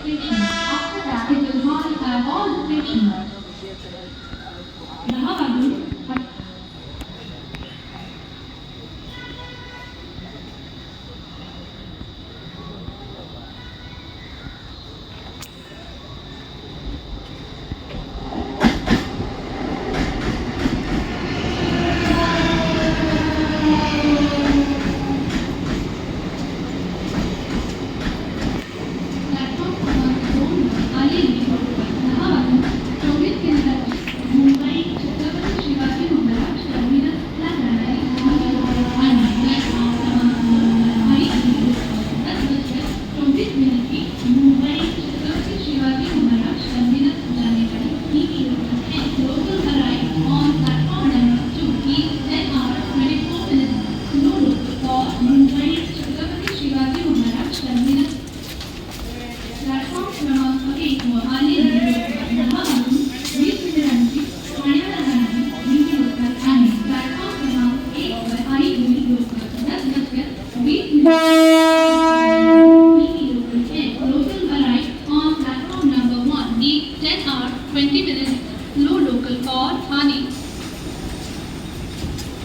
station. After that, it will halt at all stations. Nahavadu,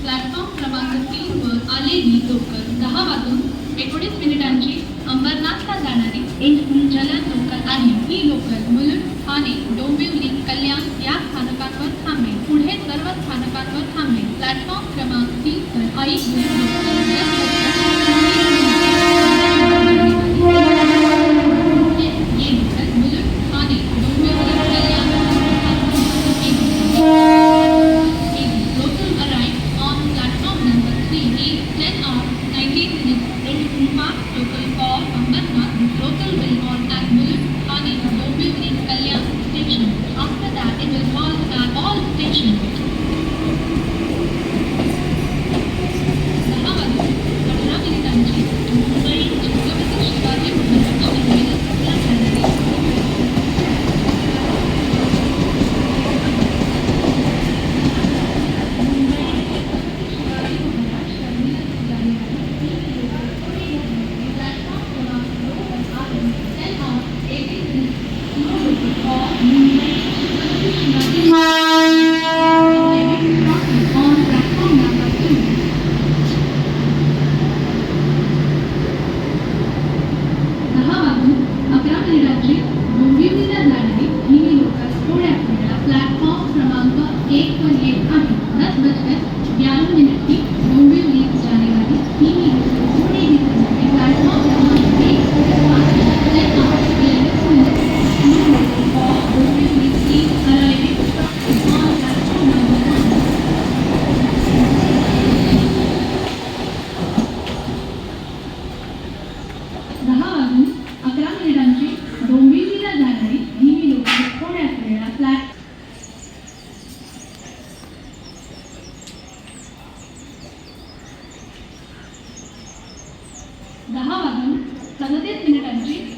platform क्रमांक 3 वर आलेली local 10 वाजून 19 मिनिटांची अंबरनाथला जाणारी एक जलद लोकल आहे. ही लोकल मुलुंड, ठाणे, डोंबिवली, कल्याण या स्थानकांवर थांबेल. पुढे सर्व स्थानकांवर थांबेल. प्लॅटफॉर्म क्रमांक 3 वर आई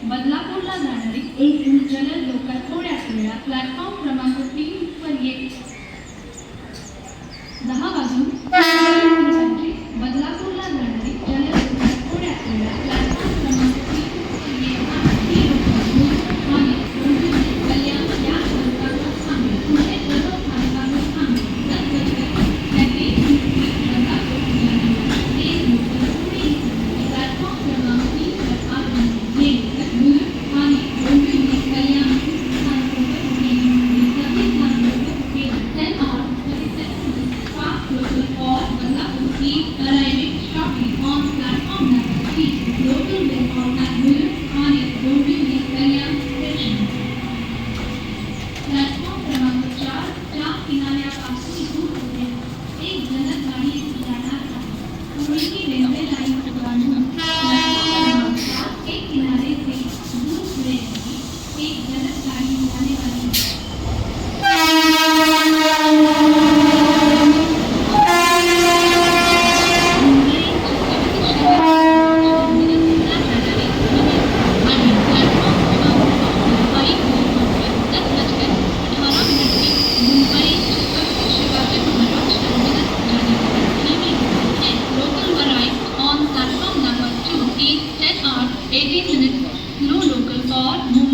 बदलापूरला जाणारी एक जलद लोकल थोड्याच वेळात प्लॅटफॉर्म क्रमांक 3 वर येईल. 10 वाजून 15 मिनिटांची बदलापूरला जाणारी जलद लोकल थोड्याच वेळात प्लॅटफॉर्म क्रमांक 3 वर येईल. ही लोकल ठाणे, डोंबिवली, कल्याण या स्थानकांवर थांबेल. पुढे सर्व स्थानकांवर थांबेल. प्लॅटफॉर्म क्रमांक 3 वर येईल.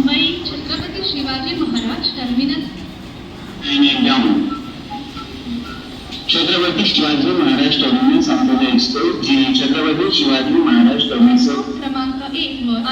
Mumbai Chhatrapati Shivaji Maharaj terminus Chhatrapati Shivaji Maharaj terminus Amboli express जी छत्रपती शिवाजी महाराज टर्मिनस क्रमांक 1 वर